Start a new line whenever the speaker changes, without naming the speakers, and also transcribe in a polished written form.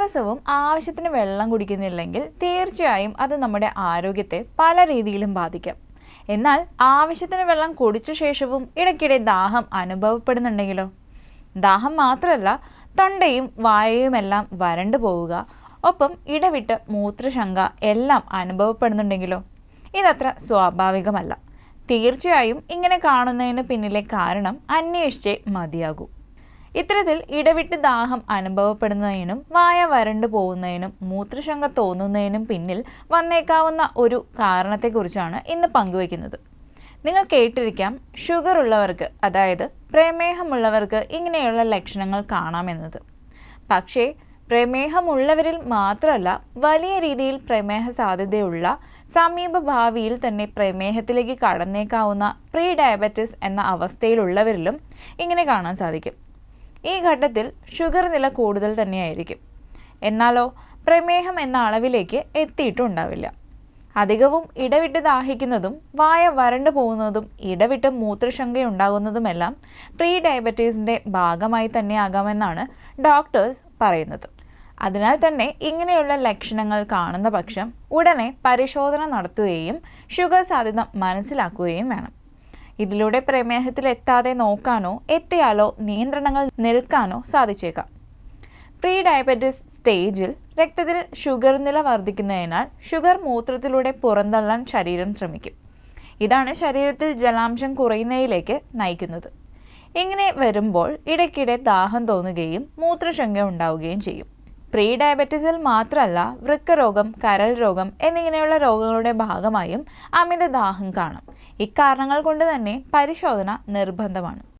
ദിവസവും ആവശ്യത്തിന് വെള്ളം കുടിക്കുന്നില്ലെങ്കിൽ തീർച്ചയായും അത് നമ്മുടെ ആരോഗ്യത്തെ പല രീതിയിലും ബാധിക്കാം. എന്നാൽ ആവശ്യത്തിന് വെള്ളം കുടിച്ച ശേഷവും ഇടയ്ക്കിടെ ദാഹം അനുഭവപ്പെടുന്നുണ്ടെങ്കിലോ? ദാഹം മാത്രമല്ല, തൊണ്ടയും വായയുമെല്ലാം വരണ്ടു പോവുക, ഒപ്പം ഇടവിട്ട് മൂത്രശങ്ക എല്ലാം അനുഭവപ്പെടുന്നുണ്ടെങ്കിലോ? ഇതത്ര സ്വാഭാവികമല്ല. തീർച്ചയായും ഇങ്ങനെ കാണുന്നതിന് പിന്നിലെ കാരണം അന്വേഷിച്ചേ മതിയാകൂ. ഇത്തരത്തിൽ ഇടവിട്ട് ദാഹം അനുഭവപ്പെടുന്നതിനും വായ വരണ്ടു പോകുന്നതിനും മൂത്രശങ്ക തോന്നുന്നതിനും പിന്നിൽ വന്നേക്കാവുന്ന ഒരു കാരണത്തെക്കുറിച്ചാണ് ഇന്ന് പങ്കുവയ്ക്കുന്നത്. നിങ്ങൾ കേട്ടിരിക്കാം, ഷുഗർ ഉള്ളവർക്ക്, അതായത് പ്രമേഹമുള്ളവർക്ക് ഇങ്ങനെയുള്ള ലക്ഷണങ്ങൾ കാണാമെന്നത്. പക്ഷേ പ്രമേഹമുള്ളവരിൽ മാത്രമല്ല, വലിയ രീതിയിൽ പ്രമേഹ സാധ്യതയുള്ള സമീപ ഭാവിയിൽ തന്നെ പ്രമേഹത്തിലേക്ക് കടന്നേക്കാവുന്ന പ്രീ ഡയബറ്റിസ് എന്ന അവസ്ഥയിലുള്ളവരിലും ഇങ്ങനെ കാണാൻ സാധിക്കും. ഈ ഘട്ടത്തിൽ ഷുഗർ നില കൂടുതൽ തന്നെയായിരിക്കും. എന്നാലോ പ്രമേഹം എന്ന അളവിലേക്ക് എത്തിയിട്ടുണ്ടാവില്ല. അധികവും ഇടവിട്ട് ദാഹിക്കുന്നതും വായ വരണ്ടു പോകുന്നതും ഇടവിട്ട് മൂത്രശങ്കയുണ്ടാകുന്നതുമെല്ലാം പ്രീ ഡയബറ്റീസിൻ്റെ ഭാഗമായി തന്നെ ആകാമെന്നാണ് ഡോക്ടേഴ്സ് പറയുന്നത്. അതിനാൽ തന്നെ ഇങ്ങനെയുള്ള ലക്ഷണങ്ങൾ കാണുന്ന പക്ഷം ഉടനെ പരിശോധന നടത്തുകയും ഷുഗർ സാധ്യത മനസ്സിലാക്കുകയും വേണം. ഇതിലൂടെ പ്രമേഹത്തിൽ എത്താതെ നോക്കാനോ എത്തിയാലോ നിയന്ത്രണങ്ങൾ നിൽക്കാനോ സാധിച്ചേക്കാം. പ്രീ ഡയബറ്റിസ് സ്റ്റേജിൽ രക്തത്തിൽ ഷുഗർ നില വർദ്ധിക്കുന്നതിനാൽ ഷുഗർ മൂത്രത്തിലൂടെ പുറന്തള്ളാൻ ശരീരം ശ്രമിക്കും. ഇതാണ് ശരീരത്തിൽ ജലാംശം കുറയുന്നതിലേക്ക് നയിക്കുന്നത്. ഇങ്ങനെ വരുമ്പോൾ ഇടയ്ക്കിടെ ദാഹം തോന്നുകയും മൂത്രശങ്ക ഉണ്ടാവുകയും ചെയ്യും. പ്രീ ഡയബറ്റീസിൽ മാത്രമല്ല, വൃക്കരോഗം, കരൾ രോഗം എന്നിങ്ങനെയുള്ള രോഗങ്ങളുടെ ഭാഗമായും അമിത ദാഹം കാണാം. ഇക്കാരണങ്ങൾ കൊണ്ട് തന്നെ പരിശോധന നിർബന്ധമാണ്.